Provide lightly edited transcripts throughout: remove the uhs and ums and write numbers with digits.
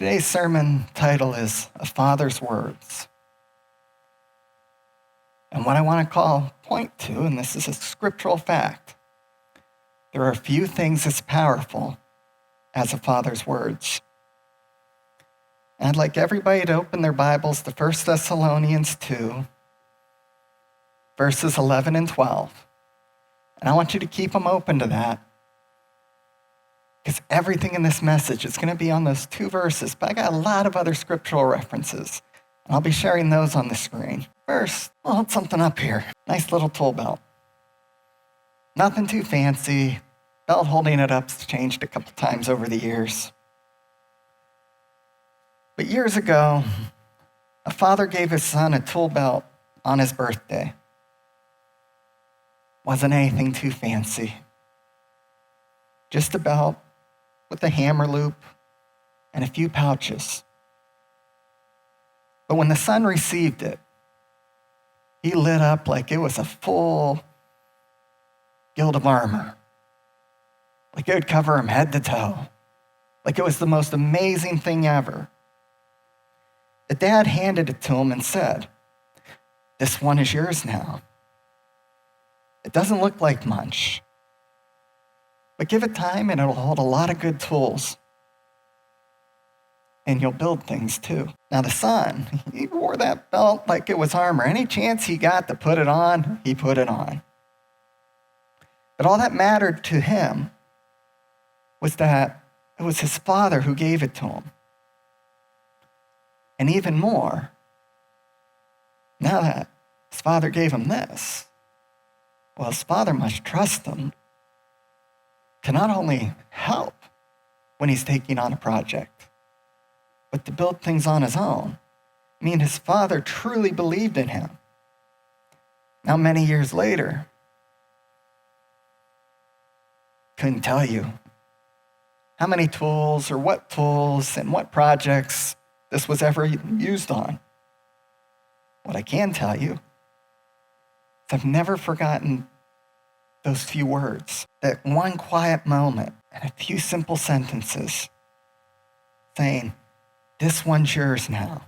Today's sermon title is A Father's Words. And what I want to point to, and this is a scriptural fact, there are few things as powerful as a father's words. And I'd like everybody to open their Bibles to 1 Thessalonians 2, verses 11 and 12. And I want you to keep them open to that, because everything in this message is going to be on those two verses, but I got a lot of other scriptural references, and I'll be sharing those on the screen. First, I'll hold something up here. Nice little tool belt. Nothing too fancy. Belt holding it up's changed a couple times over the years. But years ago, a father gave his son a tool belt on his birthday. Wasn't anything too fancy. Just a belt with a hammer loop and a few pouches. But when the son received it, he lit up like it was a full guild of armor. Like it would cover him head to toe. Like it was the most amazing thing ever. The dad handed it to him and said, "This one is yours now. It doesn't look like much, but give it time and it'll hold a lot of good tools. And you'll build things too." Now the son, he wore that belt like it was armor. Any chance he got to put it on, he put it on. But all that mattered to him was that it was his father who gave it to him. And even more, now that his father gave him this, well, his father must trust him to not only help when he's taking on a project, but to build things on his own. I mean, his father truly believed in him. Now, many years later, couldn't tell you how many tools or what tools and what projects this was ever used on. What I can tell you is I've never forgotten those few words, that one quiet moment and a few simple sentences saying, "This one's yours now.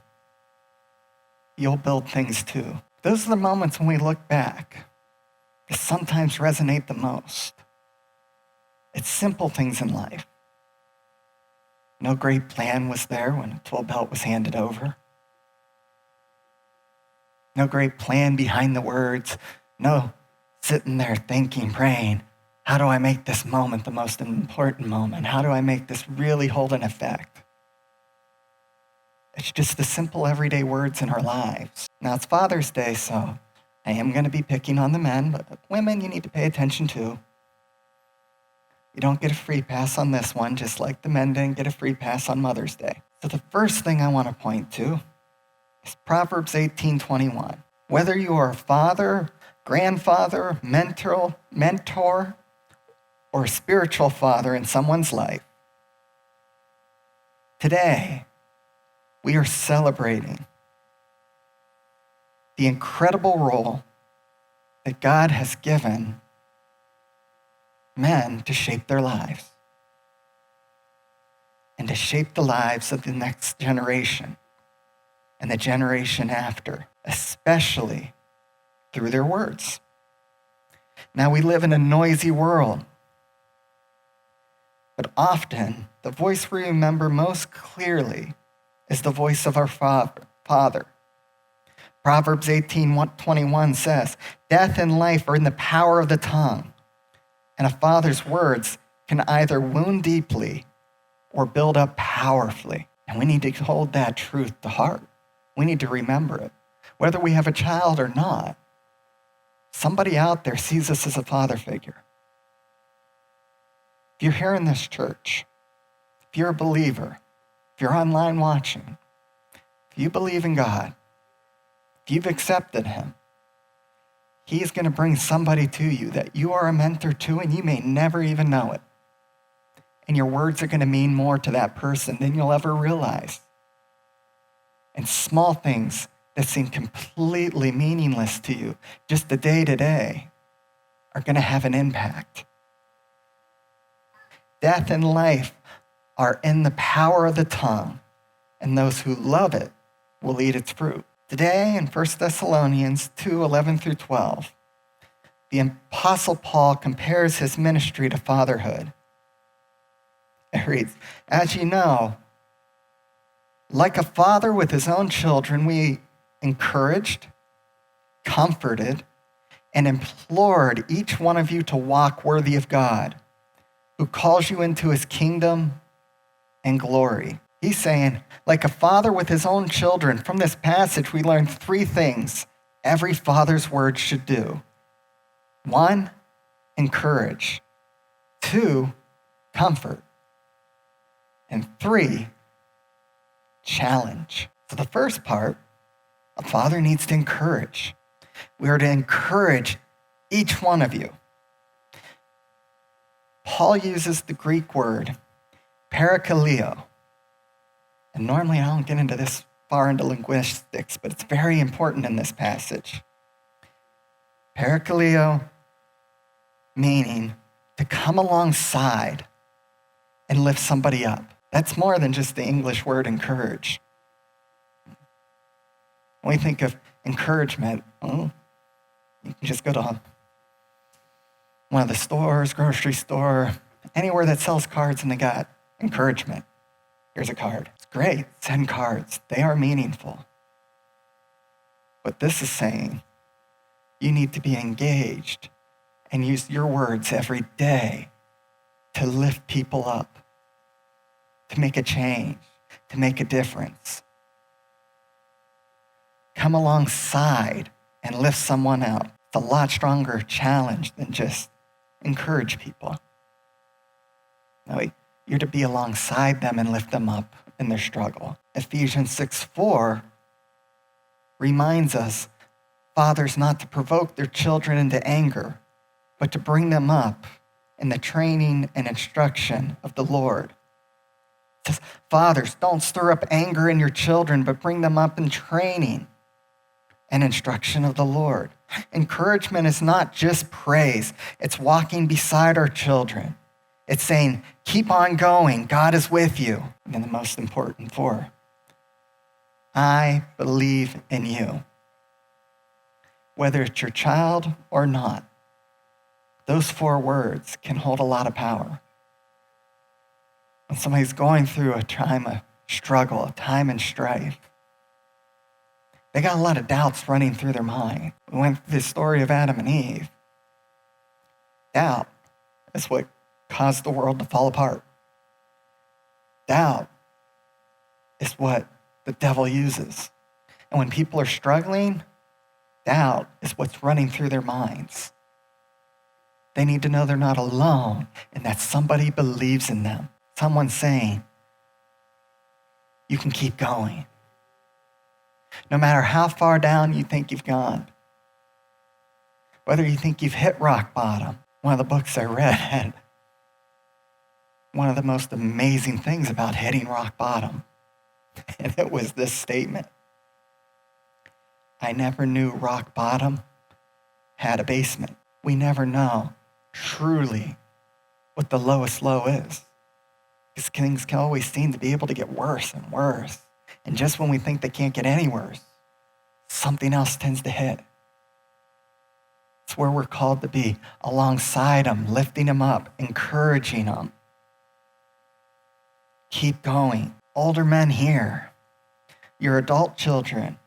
You'll build things too." Those are the moments when we look back that sometimes resonate the most. It's simple things in life. No great plan was there when a tool belt was handed over. No great plan behind the words. No sitting there thinking, praying, how do I make this moment the most important moment? How do I make this really hold an effect? It's just the simple everyday words in our lives. Now it's Father's Day, so I am going to be picking on the men, but women you need to pay attention to. You don't get a free pass on this one, just like the men didn't get a free pass on Mother's Day. So the first thing I want to point to is Proverbs 18:21. Whether you are a father, grandfather, mentor, or a spiritual father in someone's life, today we are celebrating the incredible role that God has given men to shape their lives and to shape the lives of the next generation and the generation after, especially through their words. Now we live in a noisy world, but often the voice we remember most clearly is the voice of our Father. Proverbs 18:21 says, "Death and life are in the power of the tongue, and a father's words can either wound deeply or build up powerfully." And we need to hold that truth to heart. We need to remember it. Whether we have a child or not, somebody out there sees us as a father figure. If you're here in this church, if you're a believer, if you're online watching, if you believe in God, if you've accepted him, he's going to bring somebody to you that you are a mentor to, and you may never even know it. And your words are going to mean more to that person than you'll ever realize. And small things that seem completely meaningless to you, just the day-to-day, are going to have an impact. Death and life are in the power of the tongue. and those who love it will eat its fruit. Today in 1 Thessalonians 2:11 through 12, the Apostle Paul compares his ministry to fatherhood. It reads, "As you know, like a father with his own children, we encouraged, comforted, and implored each one of you to walk worthy of God, who calls you into his kingdom and glory." He's saying, like a father with his own children. From this passage, we learn three things every father's word should do. 1, encourage. 2, comfort. And 3, challenge. So the first part, a father needs to encourage. We are to encourage each one of you. Paul uses the Greek word parakaleo. And normally I don't get into this far into linguistics, but it's very important in this passage. Parakaleo meaning to come alongside and lift somebody up. That's more than just the English word encourage. When we think of encouragement, you can just go to one of the stores, grocery store, anywhere that sells cards and they got encouragement. Here's a card. It's great. Send cards. They are meaningful. But this is saying you need to be engaged and use your words every day to lift people up, to make a change, to make a difference. Come alongside and lift someone up. It's a lot stronger challenge than just encourage people. No, you're to be alongside them and lift them up in their struggle. Ephesians 6:4 reminds us, fathers not to provoke their children into anger, but to bring them up in the training and instruction of the Lord. It says, fathers, don't stir up anger in your children, but bring them up in training and instruction of the Lord. Encouragement is not just praise. It's walking beside our children. It's saying, keep on going. God is with you. And then the most important 4, I believe in you. Whether it's your child or not, those 4 words can hold a lot of power. When somebody's going through a time of struggle, a time of strife, they got a lot of doubts running through their mind. We went through the story of Adam and Eve. Doubt is what caused the world to fall apart. Doubt is what the devil uses. And when people are struggling, doubt is what's running through their minds. They need to know they're not alone and that somebody believes in them. Someone saying, you can keep going. No matter how far down you think you've gone, whether you think you've hit rock bottom. One of the books I read had one of the most amazing things about hitting rock bottom, and it was this statement. I never knew rock bottom had a basement. We never know truly what the lowest low is, because things can always seem to be able to get worse and worse. And just when we think they can't get any worse, something else tends to hit. It's where we're called to be, alongside them, lifting them up, encouraging them. Keep going. Older men here, your adult children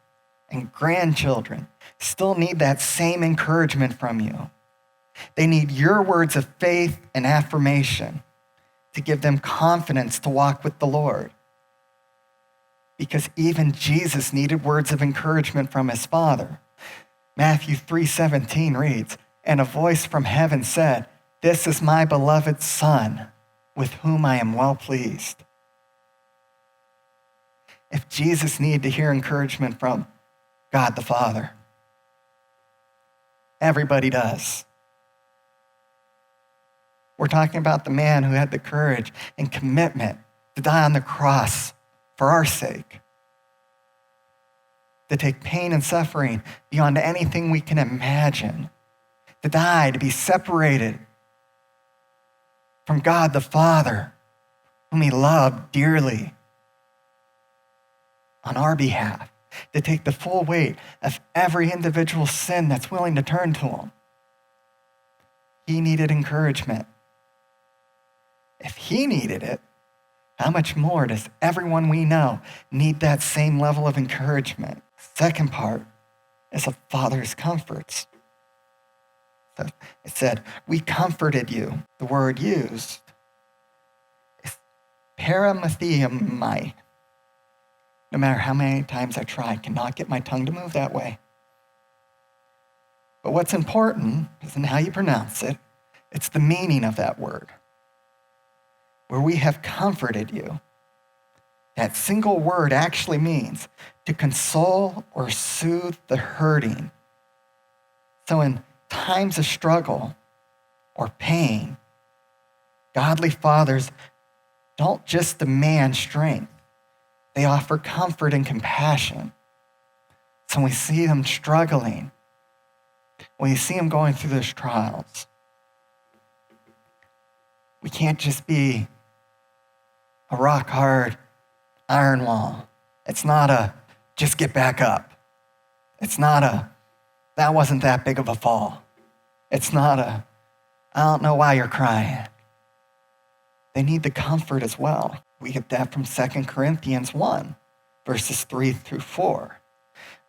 and grandchildren still need that same encouragement from you. They need your words of faith and affirmation to give them confidence to walk with the Lord. Because even Jesus needed words of encouragement from his Father. Matthew 3:17 reads, and a voice from heaven said, this is my beloved Son, with whom I am well pleased. If Jesus needed to hear encouragement from God the Father, everybody does. We're talking about the man who had the courage and commitment to die on the cross for our sake, to take pain and suffering beyond anything we can imagine, to die, to be separated from God the Father, whom he loved dearly. on our behalf, to take the full weight of every individual sin that's willing to turn to him. He needed encouragement. If he needed it, how much more does everyone we know need that same level of encouragement? Second part is a father's comforts. So it said, we comforted you. The word used is paramathiamai. No matter how many times I try, I cannot get my tongue to move that way. But what's important isn't how you pronounce it, it's the meaning of that word. Where we have comforted you. That single word actually means to console or soothe the hurting. So in times of struggle or pain, godly fathers don't just demand strength. They offer comfort and compassion. So when we see them struggling, when we see them going through those trials, we can't just be a rock-hard iron wall. It's not a just get back up. It's not a that wasn't that big of a fall. It's not a I don't know why you're crying. They need the comfort as well. We get that from 2 Corinthians 1, verses 3 through 4.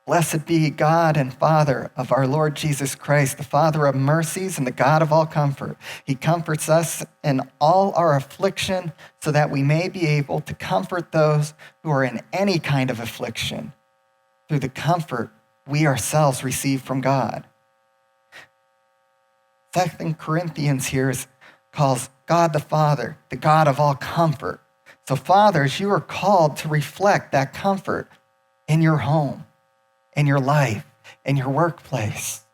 Blessed be God and Father of our Lord Jesus Christ, the Father of mercies and the God of all comfort. He comforts us in all our affliction so that we may be able to comfort those who are in any kind of affliction through the comfort we ourselves receive from God. 2 Corinthians here calls God the Father, the God of all comfort. So fathers, you are called to reflect that comfort in your home, in your life, in your workplace,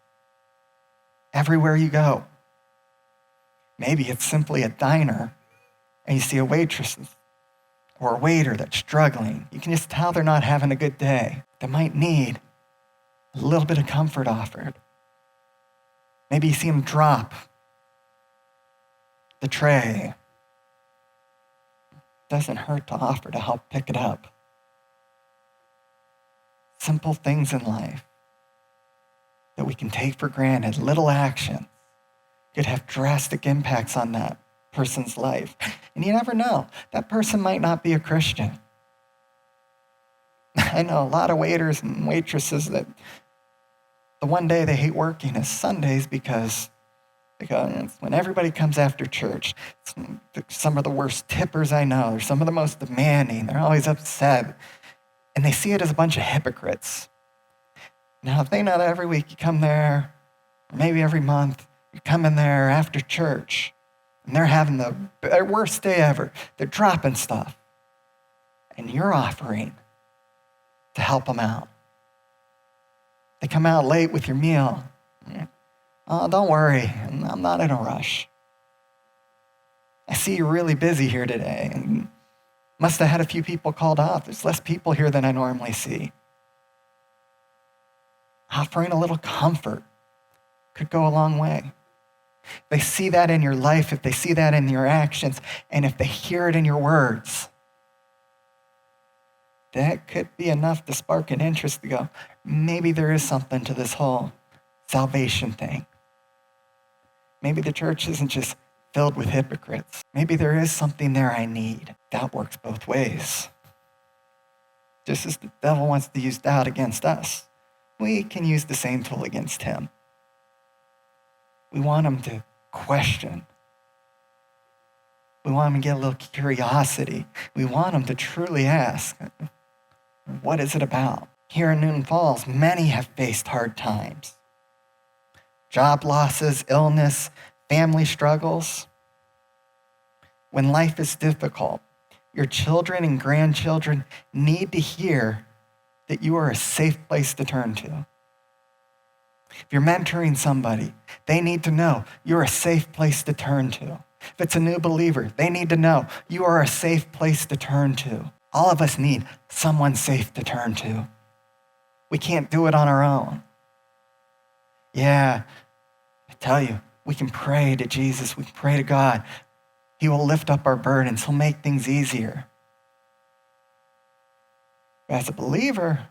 everywhere you go. Maybe it's simply a diner and you see a waitress or a waiter that's struggling. You can just tell they're not having a good day. They might need a little bit of comfort offered. Maybe you see them drop the tray. It doesn't hurt to offer to help pick it up. Simple things in life that we can take for granted, little actions, could have drastic impacts on that person's life. And you never know. That person might not be a Christian. I know a lot of waiters and waitresses that the one day they hate working is Sundays because when everybody comes after church, some of the worst tippers I know. They're some of the most demanding. They're always upset. And they see it as a bunch of hypocrites. Now, if they know that every week you come there, or maybe every month, you come in there after church, and they're having their worst day ever. They're dropping stuff. And you're offering to help them out. They come out late with your meal. Oh, don't worry, I'm not in a rush. I see you're really busy here today, and must have had a few people called off. There's less people here than I normally see. Offering a little comfort could go a long way. If they see that in your life, if they see that in your actions, and if they hear it in your words, that could be enough to spark an interest to go, maybe there is something to this whole salvation thing. Maybe the church isn't just filled with hypocrites. Maybe there is something there I need. That works both ways. Just as the devil wants to use doubt against us, we can use the same tool against him. We want him to question. We want him to get a little curiosity. We want him to truly ask, what is it about? Here in Newton Falls, many have faced hard times. Job losses, illness, family struggles. When life is difficult, your children and grandchildren need to hear that you are a safe place to turn to. If you're mentoring somebody, they need to know you're a safe place to turn to. If it's a new believer, they need to know you are a safe place to turn to. All of us need someone safe to turn to. We can't do it on our own. Yeah, I tell you, we can pray to Jesus. We can pray to God. He will lift up our burdens. He'll make things easier. But as a believer,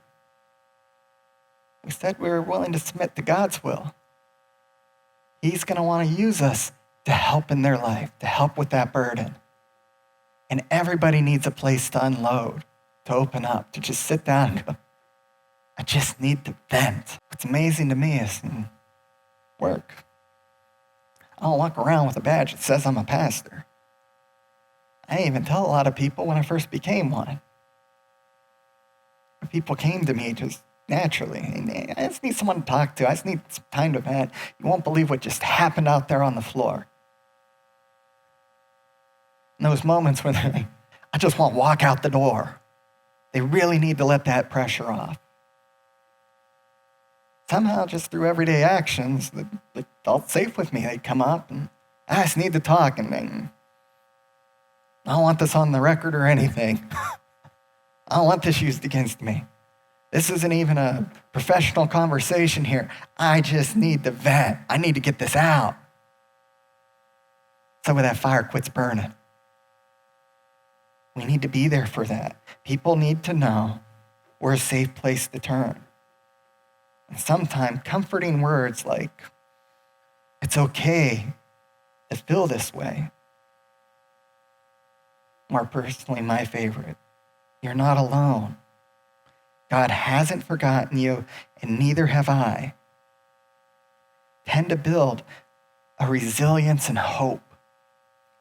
we said we were willing to submit to God's will. He's going to want to use us to help in their life, to help with that burden. And everybody needs a place to unload, to open up, to just sit down and go, I just need to vent. What's amazing to me is work. I don't walk around with a badge that says I'm a pastor. I didn't even tell a lot of people when I first became one. People came to me just naturally. I just need someone to talk to. I just need some time to vent. You won't believe what just happened out there on the floor. In those moments when they're like, I just want to walk out the door. They really need to let that pressure off. Somehow, just through everyday actions, they felt safe with me. They'd come up and I just need to talk. And then, I don't want this on the record or anything. I don't want this used against me. This isn't even a professional conversation here. I just need to vent. I need to get this out. So when that fire quits burning. We need to be there for that. People need to know we're a safe place to turn. And sometimes comforting words like, it's okay to feel this way. More personally, my favorite. You're not alone. God hasn't forgotten you, and neither have I. Tend to build a resilience and hope.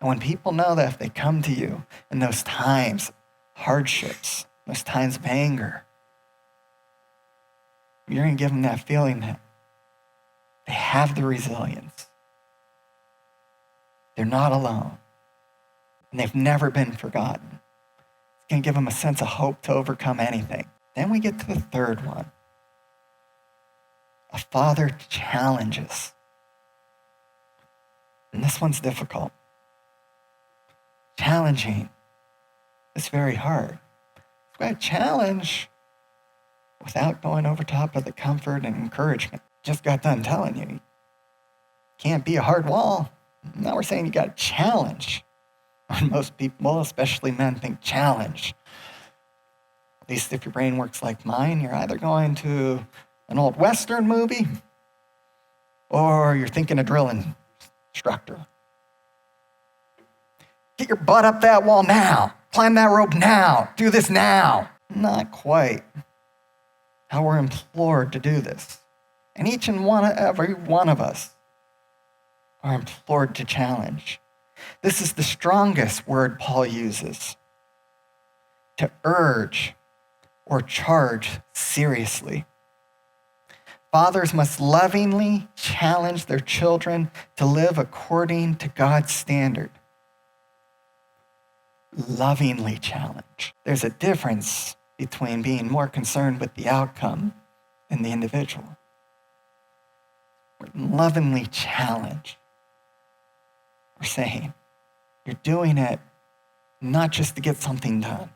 And when people know that if they come to you in those times, hardships, those times of anger, you're going to give them that feeling that they have the resilience. They're not alone. And they've never been forgotten. It's going to give them a sense of hope to overcome anything. Then we get to the third one. A father challenges. And this one's difficult. Challenging is very hard. It's got a challenge without going over top of the comfort and encouragement. Just got done telling you. Can't be a hard wall. Now we're saying you got a challenge. Most people, especially men, think challenge. At least if your brain works like mine, you're either going to an old Western movie or you're thinking a drill instructor. Get your butt up that wall now. Climb that rope now. Do this now. Not quite how we're implored to do this. And every one of us are implored to challenge. This is the strongest word Paul uses. To urge or charge seriously. Fathers must lovingly challenge their children to live according to God's standard. Lovingly challenge. There's a difference between being more concerned with the outcome than the individual. Lovingly challenge. We're saying you're doing it not just to get something done,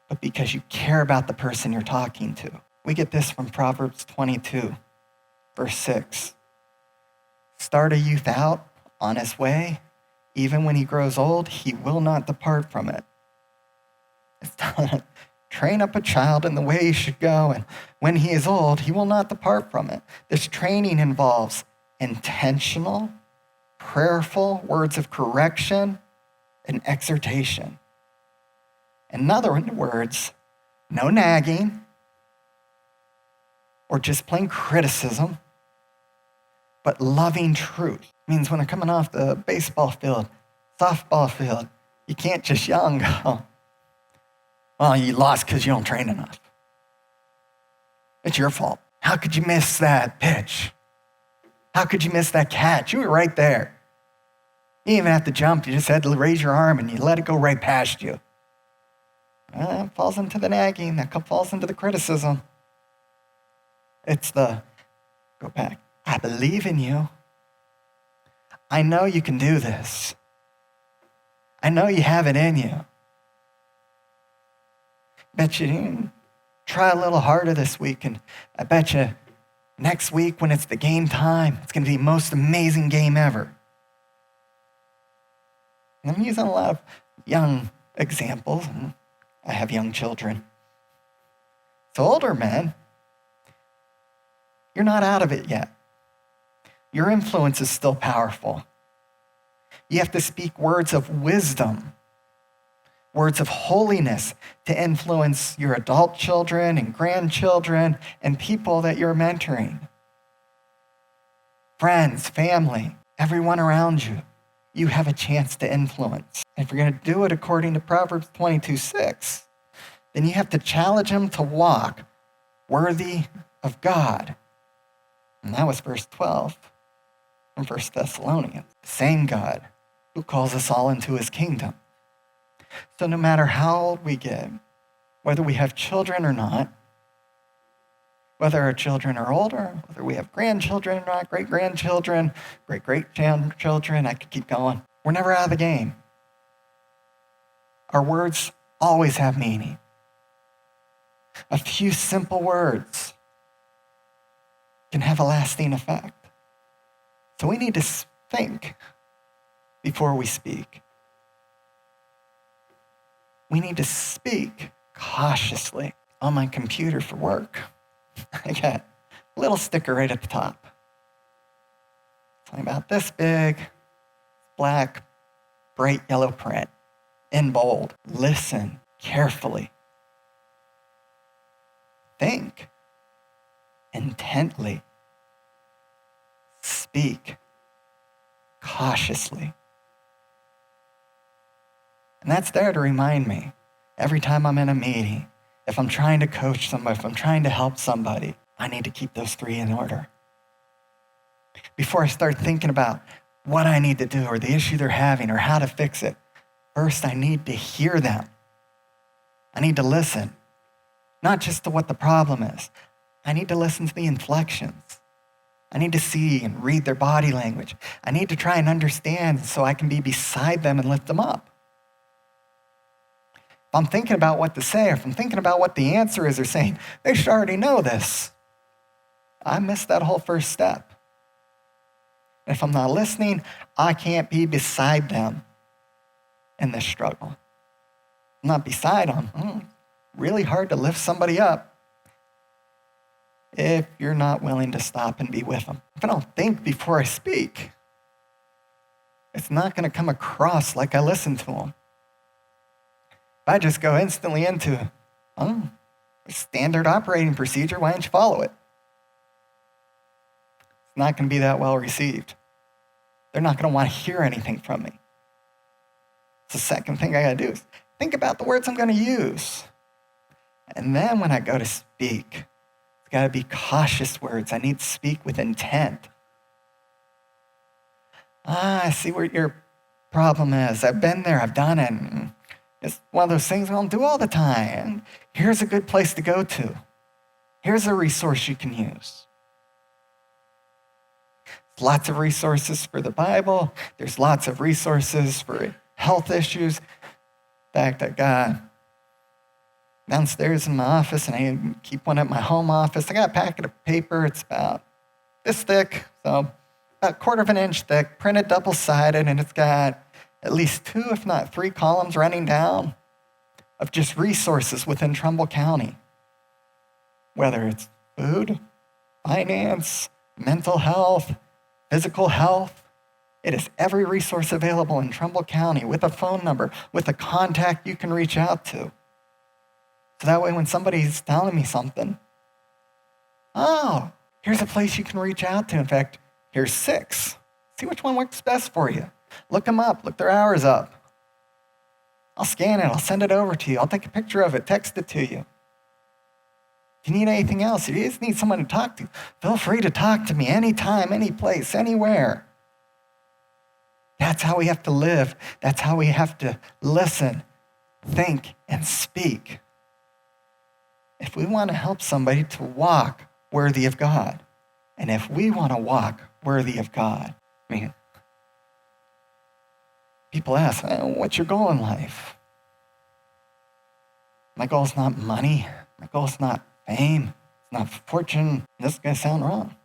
but because you care about the person you're talking to. We get this from Proverbs 22, verse 6. Start a youth out on his way. Even when he grows old, he will not depart from it. It's telling him, train up a child in the way he should go, and when he is old, he will not depart from it. This training involves intentional, prayerful words of correction and exhortation. In other words, no nagging or just plain criticism, but loving truth. Means when they're coming off the baseball field, softball field, you can't just yell and go, well, you lost because you don't train enough. It's your fault. How could you miss that pitch? How could you miss that catch? You were right there. You didn't even have to jump. You just had to raise your arm and you let it go right past you. That falls into the nagging. That falls into the criticism. It's go back. I believe in you. I know you can do this. I know you have it in you. Bet you can try a little harder this week, and I bet you next week when it's the game time, it's going to be the most amazing game ever. And I'm using a lot of young examples. I have young children. So older men, you're not out of it yet. Your influence is still powerful. You have to speak words of wisdom, words of holiness to influence your adult children and grandchildren and people that you're mentoring. Friends, family, everyone around you, you have a chance to influence. If you're going to do it according to Proverbs 22:6, then you have to challenge them to walk worthy of God. And that was verse 12 from 1 Thessalonians. The same God who calls us all into his kingdom. So no matter how old we get, whether we have children or not, whether our children are older, whether we have grandchildren or not, great-grandchildren, great-great-grandchildren, I could keep going. We're never out of the game. Our words always have meaning. A few simple words can have a lasting effect. So we need to think before we speak. We need to speak cautiously. On my computer for work, I got a little sticker right at the top. It's about this big, black, bright yellow print in bold. Listen carefully. Think intently. Speak cautiously. And that's there to remind me every time I'm in a meeting, if I'm trying to coach somebody, if I'm trying to help somebody, I need to keep those three in order. Before I start thinking about what I need to do or the issue they're having or how to fix it, first I need to hear them. I need to listen, not just to what the problem is. I need to listen to the inflections. I need to see and read their body language. I need to try and understand so I can be beside them and lift them up. If I'm thinking about what to say, or if I'm thinking about what the answer is, they're saying, they should already know this. I missed that whole first step. And if I'm not listening, I can't be beside them in this struggle. I'm not beside them. Really hard to lift somebody up if you're not willing to stop and be with them. If I don't think before I speak, it's not going to come across like I listen to them. If I just go instantly into, standard operating procedure, why don't you follow it? It's not going to be that well received. They're not going to want to hear anything from me. The second thing I got to do is think about the words I'm going to use. And then when I go to speak, it's got to be cautious words. I need to speak with intent. I see what your problem is. I've been there. I've done it. It's one of those things I don't do all the time. Here's a good place to go to. Here's a resource you can use. There's lots of resources for the Bible. There's lots of resources for health issues. In fact, I got downstairs in my office, and I keep one at my home office. I got a packet of paper. It's about this thick, so about 1/4 of an inch thick, printed double-sided, and it's got at least 2, if not 3 columns running down of just resources within Trumbull County. Whether it's food, finance, mental health, physical health, it is every resource available in Trumbull County with a phone number, with a contact you can reach out to. So that way when somebody's telling me something, here's a place you can reach out to. In fact, here's 6. See which one works best for you. Look them up. Look their hours up. I'll scan it. I'll send it over to you. I'll take a picture of it, text it to you. If you need anything else, if you just need someone to talk to, feel free to talk to me anytime, any place, anywhere. That's how we have to live. That's how we have to listen, think, and speak. If we want to help somebody to walk worthy of God, and if we want to walk worthy of God, people ask, what's your goal in life? My goal is not money. My goal is not fame. It's not fortune. This is going to sound wrong.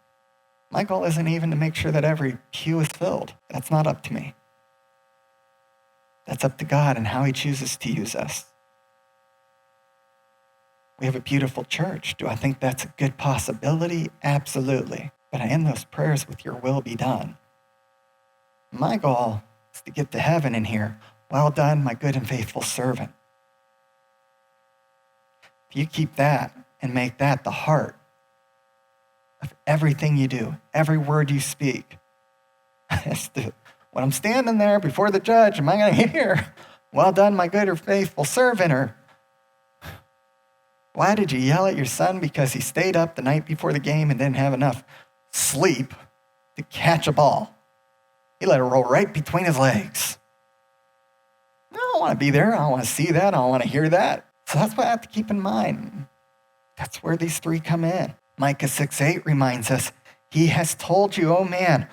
My goal isn't even to make sure that every pew is filled. That's not up to me. That's up to God and how he chooses to use us. We have a beautiful church. Do I think that's a good possibility? Absolutely. But I end those prayers with your will be done. My goal is to get to heaven in here. Well done, my good and faithful servant. If you keep that and make that the heart of everything you do, every word you speak, when I'm standing there before the judge, am I going to hear, well done, my good or faithful servant? Or why did you yell at your son because he stayed up the night before the game and didn't have enough sleep to catch a ball? He let it roll right between his legs. I don't want to be there. I don't want to see that. I don't want to hear that. So that's what I have to keep in mind. That's where these three come in. Micah 6:8 reminds us, he has told you, oh man,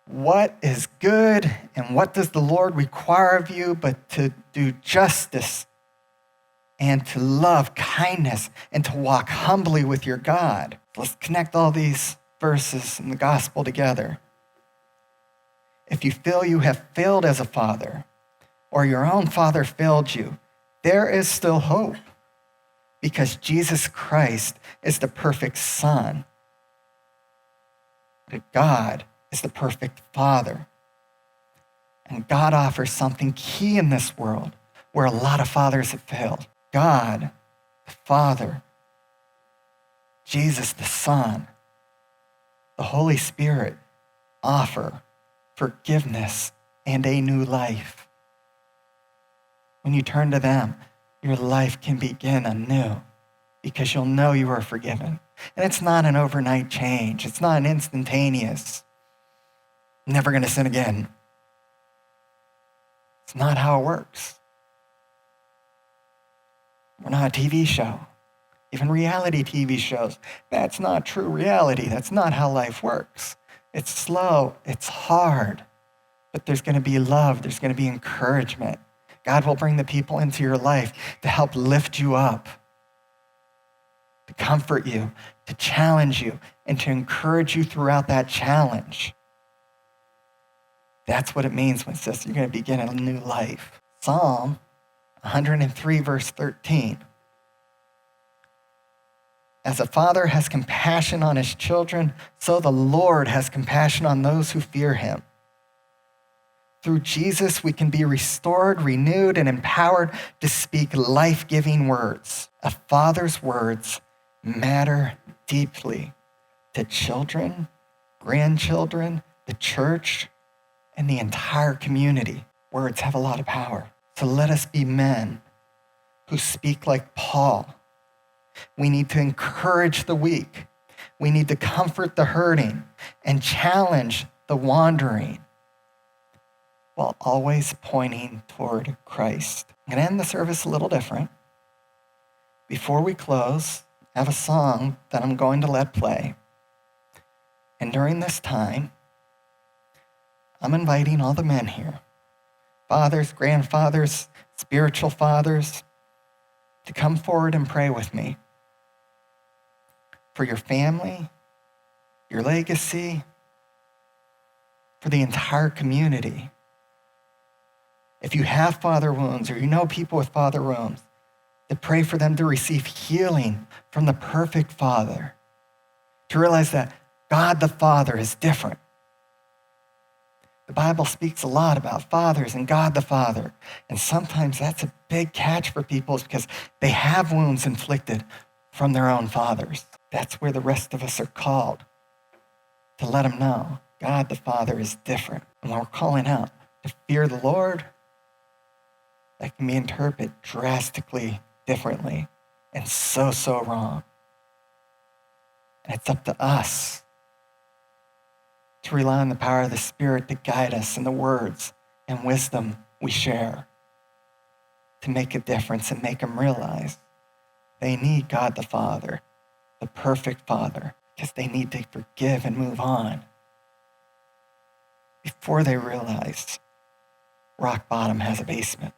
what is good and what does the Lord require of you but to do justice and to love kindness and to walk humbly with your God. Let's connect all these verses in the gospel together. If you feel you have failed as a father, or your own father failed you, there is still hope, because Jesus Christ is the perfect Son. But God is the perfect Father. And God offers something key in this world where a lot of fathers have failed. God, the Father, Jesus, the Son, the Holy Spirit offer forgiveness and a new life. When you turn to them, your life can begin anew because you'll know you are forgiven. And it's not an overnight change. It's not an instantaneous, never going to sin again. It's not how it works. We're not a TV show. Even reality TV shows, that's not true reality. That's not how life works. It's slow, it's hard, but there's going to be love, there's going to be encouragement. God will bring the people into your life to help lift you up, to comfort you, to challenge you, and to encourage you throughout that challenge. That's what it means when it says you're going to begin a new life. Psalm 103, verse 13. As a father has compassion on his children, so the Lord has compassion on those who fear him. Through Jesus, we can be restored, renewed, and empowered to speak life-giving words. A father's words matter deeply to children, grandchildren, the church, and the entire community. Words have a lot of power. So let us be men who speak like Paul. We need to encourage the weak. We need to comfort the hurting and challenge the wandering, while always pointing toward Christ. I'm going to end the service a little different. Before we close, I have a song that I'm going to let play. And during this time, I'm inviting all the men here, fathers, grandfathers, spiritual fathers, to come forward and pray with me for your family, your legacy, for the entire community. If you have father wounds or you know people with father wounds, to pray for them to receive healing from the perfect Father, to realize that God the Father is different. The Bible speaks a lot about fathers and God the Father, and sometimes that's a big catch for people because they have wounds inflicted from their own fathers. That's where the rest of us are called, to let them know God the Father is different. And when we're calling out to fear the Lord, that can be interpreted drastically differently and so wrong. And it's up to us to rely on the power of the Spirit to guide us in the words and wisdom we share, to make a difference and make them realize they need God the Father, the perfect Father, because they need to forgive and move on before they realize rock bottom has a basement.